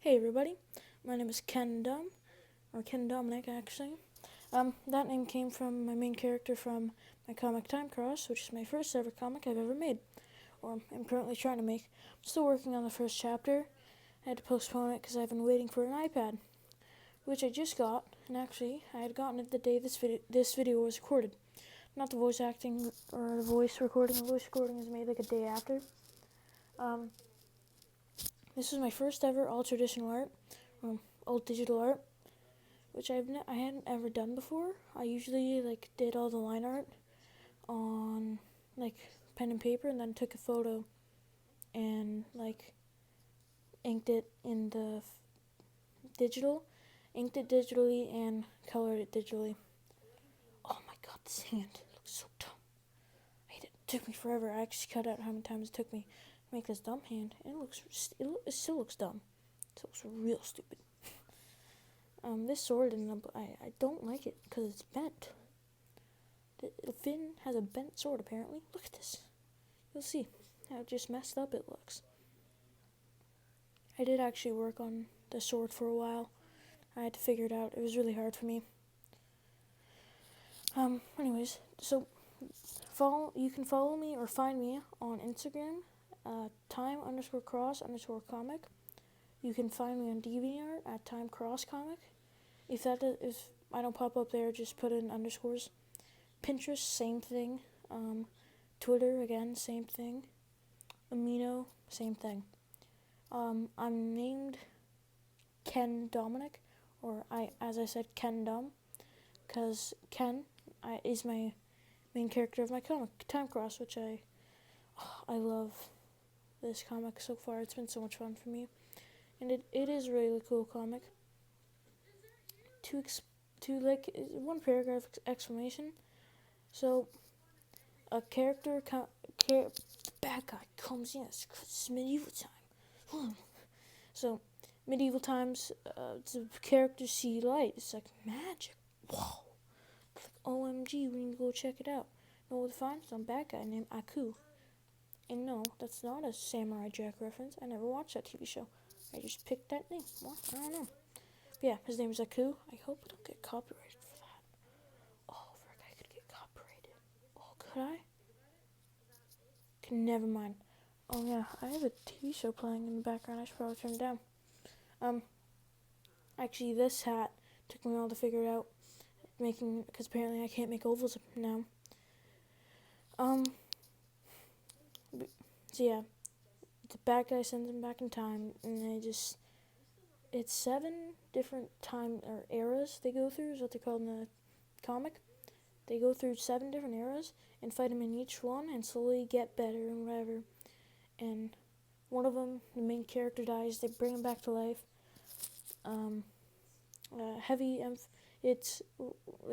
Hey everybody, my name is Ken Dom, or Ken Dominic actually. That name came from my main character from my comic Time Cross, which is my first ever comic I've ever made, or I'm currently trying to make. I'm still working on the first chapter. I had to postpone it because I've been waiting for an iPad, which I just got, and actually I had gotten it the day this video was recorded. Not the voice acting or the voice recording. The voice recording is made like a day after. This was my first ever all traditional art, all digital art, which I hadn't ever done before. I usually did all the line art on pen and paper, and then took a photo and inked it in the digital, inked it digitally and colored it digitally. Oh my god, this hand looks so dumb. I hate it. It took me forever. I actually cut out how many times it took me to make this dumb hand, and it still looks dumb. It looks real stupid. This sword, I don't like it because it's bent. The fin has a bent sword, apparently. Look at this. You'll see how just messed up it looks. I did actually work on the sword for a while. I had to figure it out. It was really hard for me. Anyways, so you can follow me or find me on Instagram, time_cross_comic. You can find me on DeviantArt at timecrosscomic. If I don't pop up there, just put in underscores. Pinterest, same thing. Twitter, again, same thing. Amino, same thing. I'm named Ken Dominic, or as I said, Ken Dom, because Ken is my main character of my comic, Time Cross, which I love this comic so far. It's been so much fun for me, and it is a really cool comic. One paragraph explanation. So a character, the bad guy comes in. It's medieval time. So medieval times, the characters see light. It's like magic. Whoa! It's like OMG, we need to go check it out. Know what to find? Some bad guy named Aku. And no, that's not a Samurai Jack reference. I never watched that TV show. I just picked that name. What? I don't know. But yeah, his name is Aku. I hope I don't get copyrighted for that. Oh, frick, I could get copyrighted. Oh, could I? Never mind. Oh yeah, I have a TV show playing in the background. I should probably turn it down. Actually, this hat took me a while to figure it out. Because apparently I can't make ovals now. So yeah, the bad guy sends him back in time, and it's 7 different time or eras they go through, is what they're called in the comic. They go through 7 different eras and fight him in each one and slowly get better and whatever. And one of them, the main character dies. They bring him back to life. It's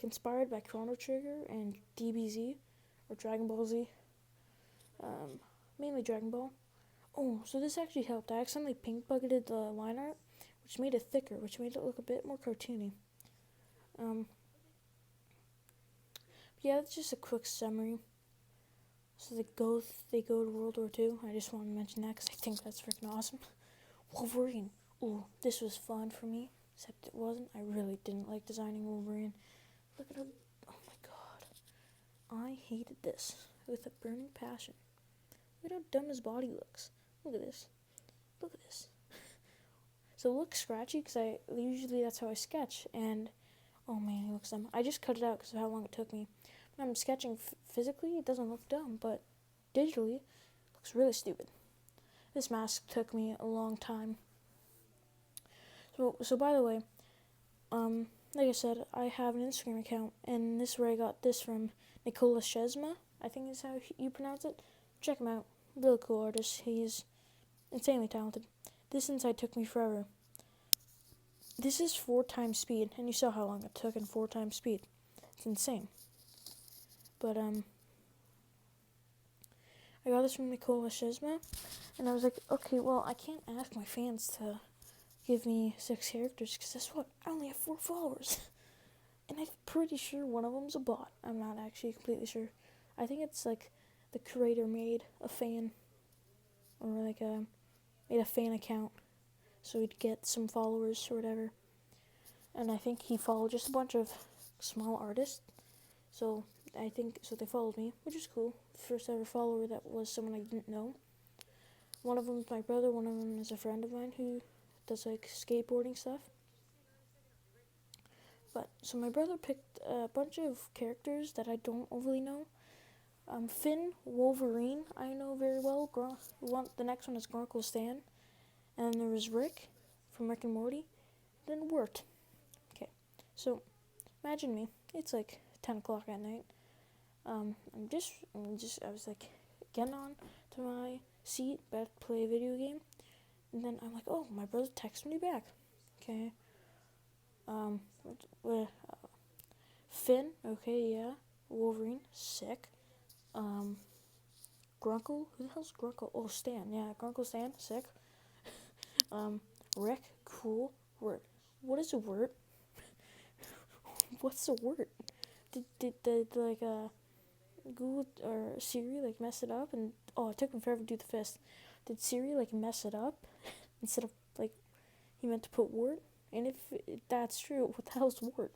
inspired by Chrono Trigger and DBZ or Dragon Ball Z. Mainly Dragon Ball. Oh, so this actually helped. I accidentally pink bucketed the line art, which made it thicker, which made it look a bit more cartoony. Yeah, that's just a quick summary. So they go to World War II. I just wanted to mention that because I think that's freaking awesome. Wolverine. Ooh, this was fun for me, except it wasn't. I really didn't like designing Wolverine. Look at him. Oh my god. I hated this with a burning passion. Look at how dumb his body looks. Look at this. Look at this. So it looks scratchy because usually that's how I sketch, and oh man, he looks dumb. I just cut it out because of how long it took me. When I'm sketching physically, it doesn't look dumb, but digitally, it looks really stupid. This mask took me a long time. So by the way, like I said, I have an Instagram account, and this is where I got this from. Nicola Shezma, I think is how you pronounce it. Check him out. Really cool artist. He's insanely talented. This inside took me forever. This is 4 times speed, and you saw how long it took in 4 times speed. It's insane. But I got this from Nicola Shezma, and I was like, okay, well, I can't ask my fans to give me 6 characters, because guess what? I only have 4 followers. And I'm pretty sure one of them's a bot. I'm not actually completely sure. I think it's the creator made a fan, or made a fan account. so he'd get some followers or whatever. And I think he followed just a bunch of small artists. So they followed me, which is cool. First ever follower that was someone I didn't know. One of them is my brother, one of them is a friend of mine who does like skateboarding stuff. But so my brother picked a bunch of characters that I don't overly know. Finn, Wolverine, I know very well. The next one is Grunkle Stan. And then there was Rick from Rick and Morty. Then Wirt. Okay, so imagine me. It's like 10 o'clock at night. I was like getting on to my seat, about to play a video game. And then I'm like, oh, my brother texted me back. Okay. Finn, okay, yeah. Wolverine, sick. Grunkle, who the hell's Grunkle? Oh, Stan, yeah, Grunkle Stan, sick. Rick, cool. Wirt. What is a word? What's a word? Did Google or Siri like mess it up? And it took him forever to do the fist. Did Siri like mess it up instead of like he meant to put word? And if that's true, what the hell's word?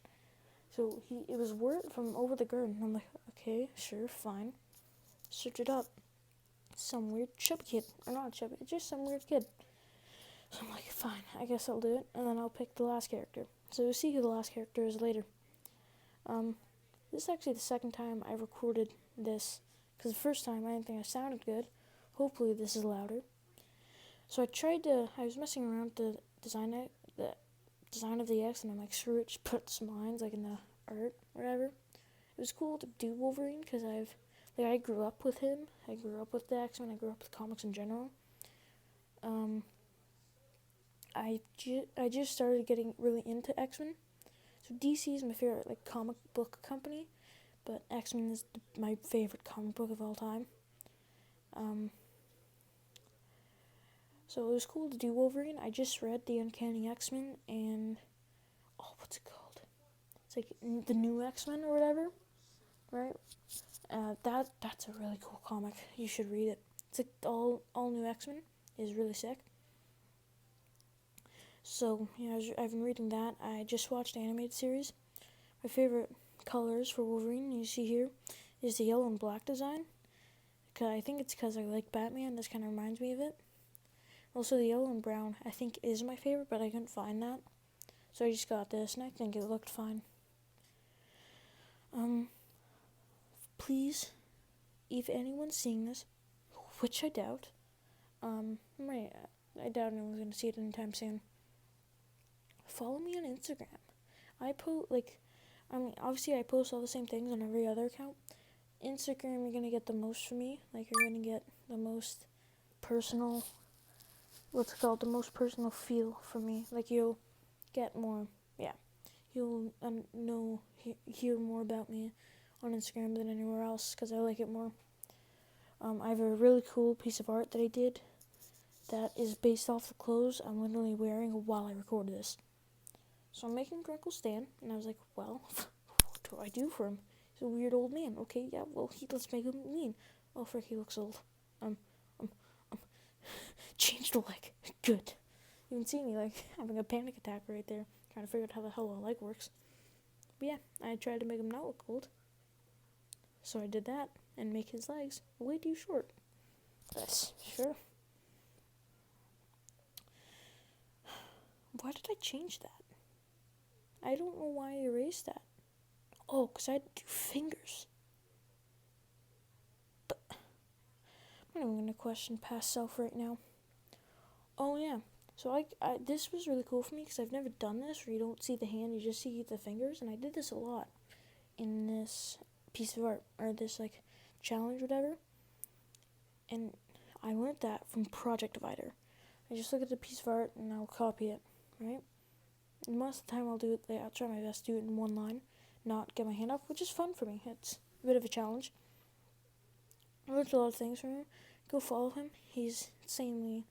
So it was word from over the garden. I'm like, okay, sure, fine. Search it up. Some weird chubby kid, or not chubby, just some weird kid. So I'm like, fine, I guess I'll do it, and then I'll pick the last character. So you'll see who the last character is later. This is actually the second time I recorded this, because the first time I didn't think I sounded good. Hopefully this is louder. So I was messing around with the design of the X, and I'm like, screw it, just put some lines like in the art, whatever. It was cool to do Wolverine, because I grew up with him. I grew up with the X-Men. I grew up with comics in general. I just started getting really into X-Men. So DC is my favorite like comic book company, but X-Men is my favorite comic book of all time. So it was cool to do Wolverine. I just read The Uncanny X-Men and what's it called? It's like the new X-Men or whatever, right? That's a really cool comic. You should read it. It's like all new X-Men is really sick. So I've been reading that. I just watched the animated series. My favorite colors for Wolverine, you see here, is the yellow and black design. I think it's because I like Batman. This kind of reminds me of it. Also, the yellow and brown I think is my favorite, but I couldn't find that, so I just got this, and I think it looked fine. Please, if anyone's seeing this, which I doubt, I doubt anyone's gonna see it anytime soon. Follow me on Instagram. Obviously I post all the same things on every other account. Instagram, you're gonna get the most from me. Like, you're gonna get the most personal, the most personal feel from me. Like, you'll get more, you'll hear more about me on Instagram than anywhere else, because I like it more. I have a really cool piece of art that I did that is based off the clothes I'm literally wearing while I recorded this. So I'm making Grunkle Stan, and I was like, well, what do I do for him? He's a weird old man. Okay, yeah, well, let's make him mean. Oh, frick, he looks old. Change the leg. Good. You can see me, like, having a panic attack right there, trying to figure out how the hell a leg works. But yeah, I tried to make him not look old. So I did that, and make his legs way too short. Yes, sure. Why did I change that? I don't know why I erased that. Oh, because I had to do fingers. But I'm not even going to question past self right now. Oh, yeah. So this was really cool for me, because I've never done this, where you don't see the hand, you just see the fingers. And I did this a lot in this piece of art, or this, like, challenge, whatever. And I learned that from Project Divider. I just look at the piece of art, and I'll copy it, right? And most of the time I'll try my best to do it in one line, not get my hand up, which is fun for me. It's a bit of a challenge. I learned a lot of things from him. Go follow him. He's insanely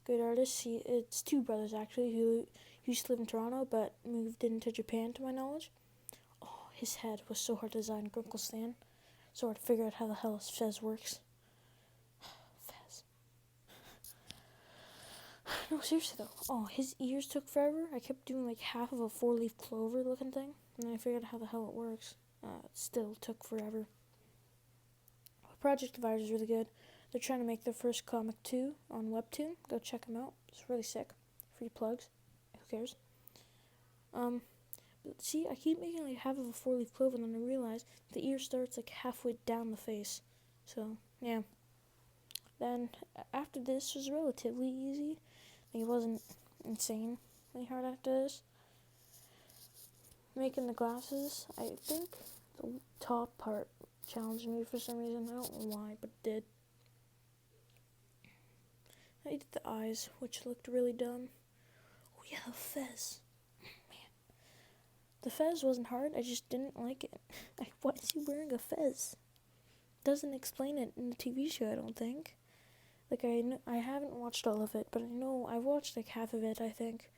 good artist. It's two brothers, actually, who used to live in Toronto, but moved into Japan, to my knowledge. Oh, his head was so hard to design, Grunkle Stan. So hard to figure out how the hell his fez works. Fez. No, seriously though. Oh, his ears took forever. I kept doing like half of a 4-leaf clover looking thing, and then I figured out how the hell it works. It still took forever. Project Divider is really good. They're trying to make their first comic too on Webtoon. Go check them out. It's really sick. Free plugs. Who cares? But see, I keep making like half of a 4-leaf clover, and then I realize the ear starts like halfway down the face. So yeah. Then after this was relatively easy. Like, it wasn't insanely hard after this. Making the glasses, I think the top part challenged me for some reason. I don't know why, but it did. I did the eyes, which looked really dumb. Oh yeah, the fez. Man. The fez wasn't hard, I just didn't like it. Why is he wearing a fez? Doesn't explain it in the TV show, I don't think. Like, I haven't watched all of it, but I know I've watched like half of it, I think.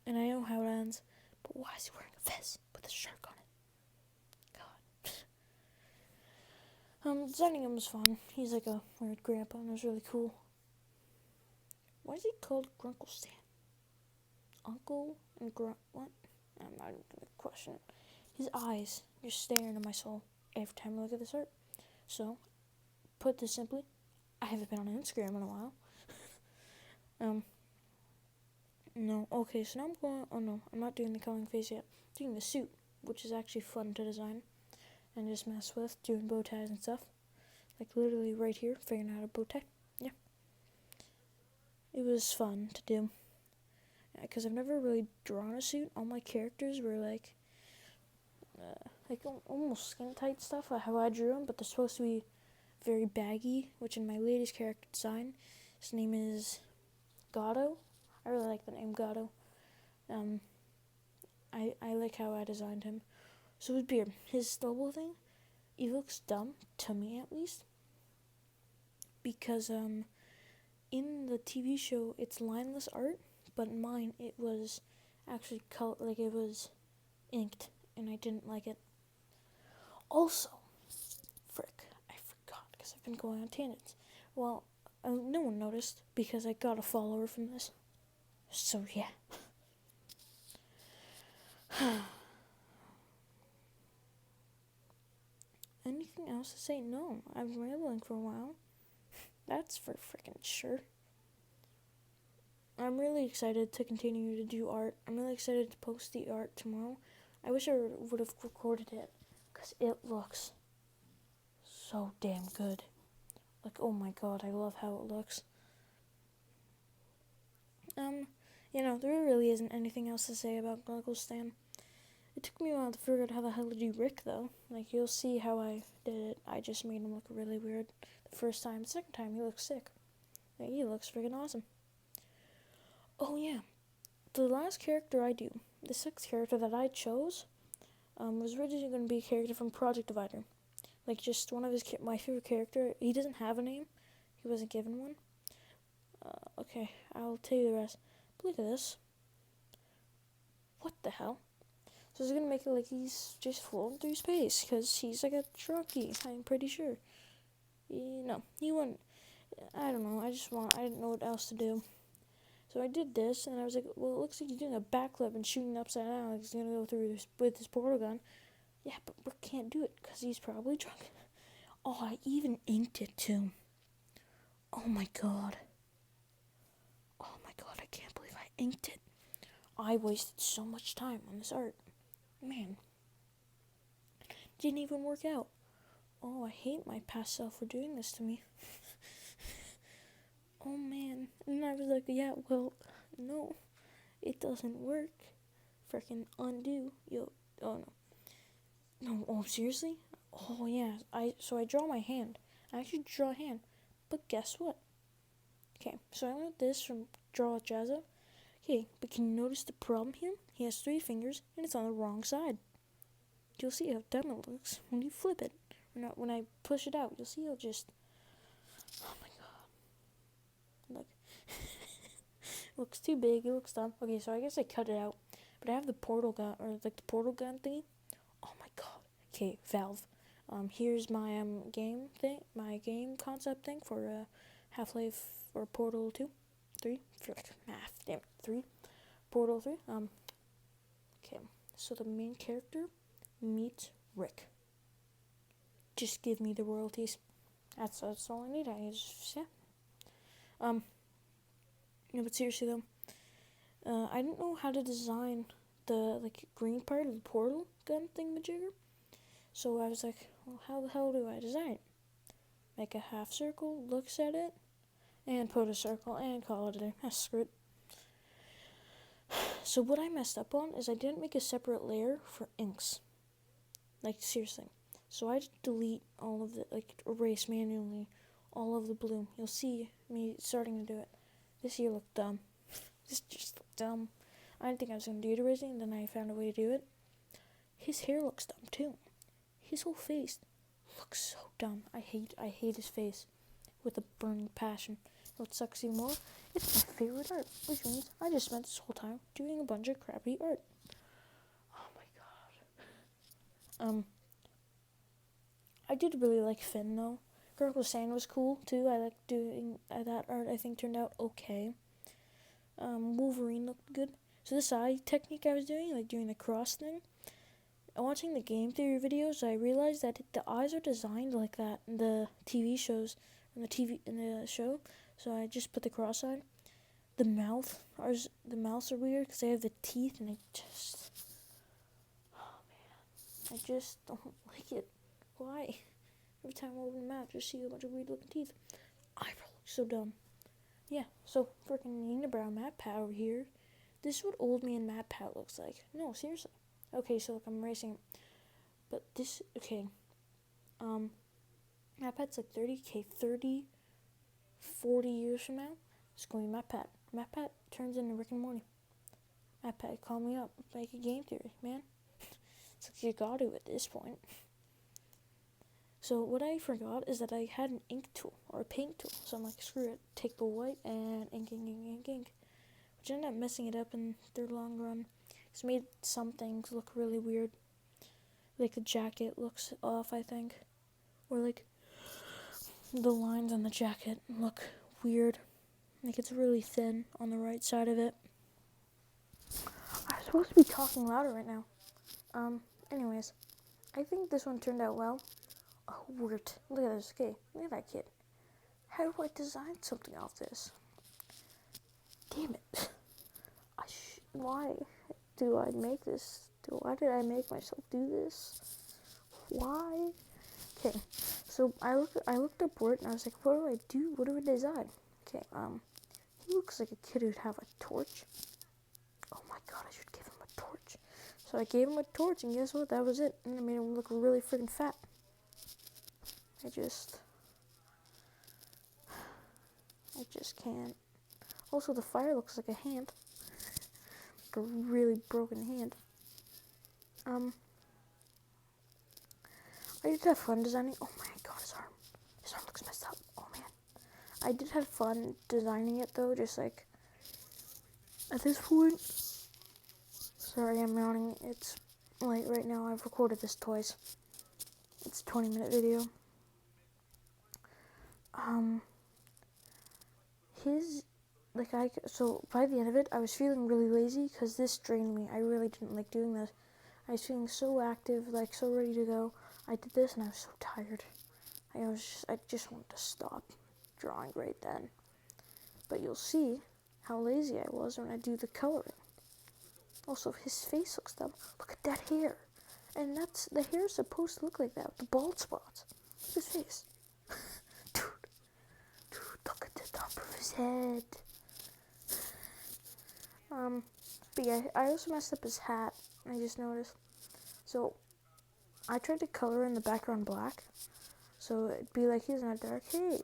And I know how it ends. But why is he wearing a vest with a shark on it? God. Designing him was fun. He's like a weird grandpa, and it was really cool. Why is he called Grunkle Stan? Uncle and what? I'm not even gonna question it. His eyes just stare into my soul every time I look at this art. So, put this simply, I haven't been on Instagram in a while. No, okay, so now I'm going, oh no, I'm not doing the coloring phase yet. I'm doing the suit, which is actually fun to design and just mess with, doing bow ties and stuff. Like literally right here, figuring out a bow tie. Yeah. It was fun to do. Because I've never really drawn a suit. All my characters were like almost skin tight stuff, how I drew them, but they're supposed to be very baggy, which in my latest character design, his name is Gatto. I really like the name Gatto. I like how I designed him. So his beard, his stubble thing, he looks dumb, to me at least. Because in the TV show, it's lineless art, but in mine, it was actually it was inked, and I didn't like it. Also, I forgot, because I've been going on tangents. Well, no one noticed, because I got a follower from this. So, yeah. Anything else to say? No, I've been rambling for a while. That's for freaking sure. I'm really excited to continue to do art. I'm really excited to post the art tomorrow. I wish I would have recorded it, because it looks so damn good. Like, oh my god, I love how it looks. There really isn't anything else to say about Grunkle Stan. It took me a while to figure out how the hell to do Rick, though. Like, you'll see how I did it. I just made him look really weird the first time. The second time, he looks sick. Like, he looks freaking awesome. Oh, yeah. The last character I do, the 6th character that I chose, was originally going to be a character from Project Divider. Like, just one of my favorite character. He doesn't have a name. He wasn't given one. Okay, I'll tell you the rest. But look at this. What the hell? So it's gonna make it like he's just floating through space, because he's like a druggie, I'm pretty sure. He wouldn't. I don't know, I didn't know what else to do. So I did this, and I was like, well, it looks like he's doing a backflip and shooting upside down, like he's gonna go through with his portal gun. Yeah, but Rick can't do it, because he's probably drunk. Oh, I even inked it too. Oh my god. Oh my god, I can't believe I inked it. I wasted so much time on this art. Man. Didn't even work out. Oh, I hate my past self for doing this to me. Oh man. And I was like, yeah, well, no. It doesn't work. Freaking undo. Oh no. No, oh seriously? Oh yeah. So I draw my hand. I actually draw a hand. But guess what? Okay, so I learned this from Draw with Jazza. Okay, but can you notice the problem here? He has 3 fingers, and it's on the wrong side. You'll see how dumb it looks when you flip it. When I push it out, you'll see it'll just... Oh my god. Look. It looks too big, it looks dumb. Okay, so I guess I cut it out. But I have the portal gun, or like the portal gun thingy. Oh my god. Okay, Valve. Here's my game concept thing for Half-Life or Portal 2. 3. Frick, math, damn it. 3. Portal 3. Okay, so the main character meets Rick. Just give me the royalties. That's all I need. No, but seriously though, I didn't know how to design the green part of the portal gun thingamajigger. So I was like, well, how the hell do I design it? Make a half circle, looks at it, and put a circle, and call it a day. Screw it. So what I messed up on is I didn't make a separate layer for inks. Like, seriously. So I just delete all of the, erase manually all of the blue. You'll see me starting to do it. This here looked dumb. This just looked dumb. I didn't think I was going to do it erasing, then I found a way to do it. His hair looks dumb, too. His whole face looks so dumb. I hate his face with a burning passion. What sucks even more, it's my favorite art, which means I just spent this whole time doing a bunch of crappy art. Oh my god. I did really like Finn, though. Girl was saying was cool, too. I liked doing that art. I think turned out okay. Wolverine looked good. So this eye technique I was doing, doing the cross thing, watching the game theory videos, I realized that the eyes are designed like that in the TV shows, in the show. So I just put the cross-eyed. The mouths are weird because they have the teeth, and oh man, I just don't like it. Why? Every time I open the mouth, just see a bunch of weird-looking teeth. Eyebrow looks so dumb. Yeah, so freaking unibrow matte pad over here. This is what old man matte pad looks like. No, seriously. Okay, so I'm erasing it. But this, okay. Matte pad's 30, 40 years from now, it's going to be Matte Pat. Matte Pat turns into Rick and Morty. Matte Pat, call me up. Make a game theory, man. It's like you got to at this point. So what I forgot is that I had an ink tool, or a paint tool. So I'm like, screw it. Take the white and ink. Which ended up messing it up in the long run. It's made some things look really weird. Like the jacket looks off, I think. Or the lines on the jacket look weird. It's really thin on the right side of it. I'm supposed to be talking louder right now. Anyways, I think this one turned out well. Oh, weird. Look at this kid. Look at that kid. How do I design something off this? Damn it. Why do I make this? Why did I make myself do this? Why? Okay, so I looked up Word and I was like, what do I do? What do I design? Okay, he looks like a kid who'd have a torch. Oh my god, I should give him a torch. So I gave him a torch, and guess what? That was it. And I made him look really freaking fat. I just can't. Also, the fire looks like a hand. Like a really broken hand. I did have fun designing. Oh my god, his arm. His arm looks messed up. Oh man. I did have fun designing it though, just at this point. Sorry, I'm yawning. It's late right now. I've recorded this twice. It's a 20-minute video. So by the end of it, I was feeling really lazy because this drained me. I really didn't like doing this. I was feeling so active, so ready to go. I did this and I was so tired. I just wanted to stop drawing right then. But you'll see how lazy I was when I do the coloring. Also, his face looks dumb. Look at that hair. And the hair is supposed to look like that, with the bald spots. Look at his face. Dude, look at the top of his head. But yeah, I also messed up his hat. I just noticed. So, I tried to color in the background black, so it'd be like he's in a dark cave.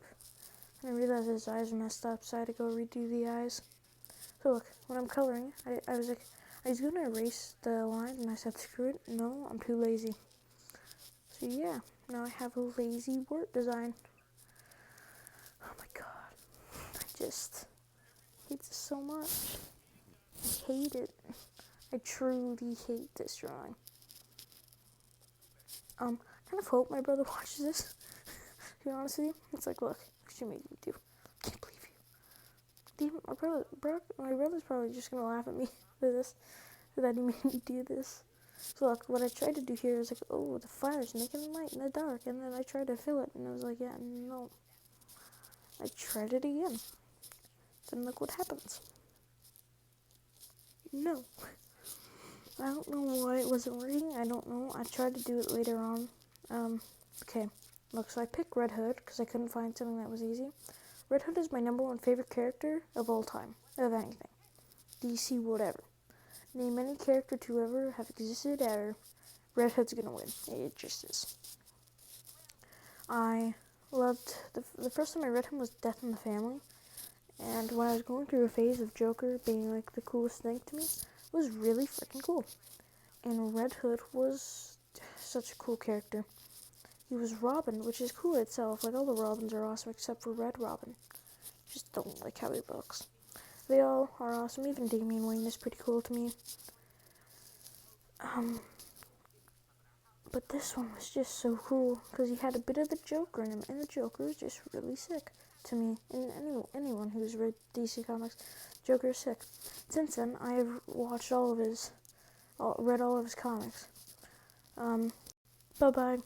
And I realized his eyes were messed up, so I had to go redo the eyes. So look, when I'm coloring, I was like, I was going to erase the lines, and I said, screw it, no, I'm too lazy. So yeah, now I have a lazy word design. Oh my god, I just hate this so much. I hate it. I truly hate this drawing. I kind of hope my brother watches this. To be honest with you, it's like, look you made me do. Can't believe you. my brother's probably just gonna laugh at me for this, for that he made me do this. So look, what I tried to do here is like, oh, the fire's making light in the dark, and then I tried to fill it, and I was like, yeah, no. I tried it again. Then look what happens. No. I don't know why it wasn't working. I don't know. I tried to do it later on. Okay. Look, so I picked Red Hood because I couldn't find something that was easy. Red Hood is my #1 favorite character of all time. Of anything. DC, whatever. Name any character to ever have existed ever. Red Hood's gonna win. It just is. I loved... The first time I read him was Death in the Family. And when I was going through a phase of Joker being like the coolest thing to me, it was really freaking cool. And Red Hood was such a cool character. He was Robin, which is cool itself. Like, all the Robins are awesome except for Red Robin. Just don't like how he looks. They all are awesome. Even Damian Wayne is pretty cool to me. But this one was just so cool because he had a bit of the Joker in him, and the Joker is just really sick to me. And anyone who's read DC Comics, Joker is sick. Since then, I have watched read all of his comics. Bye-bye.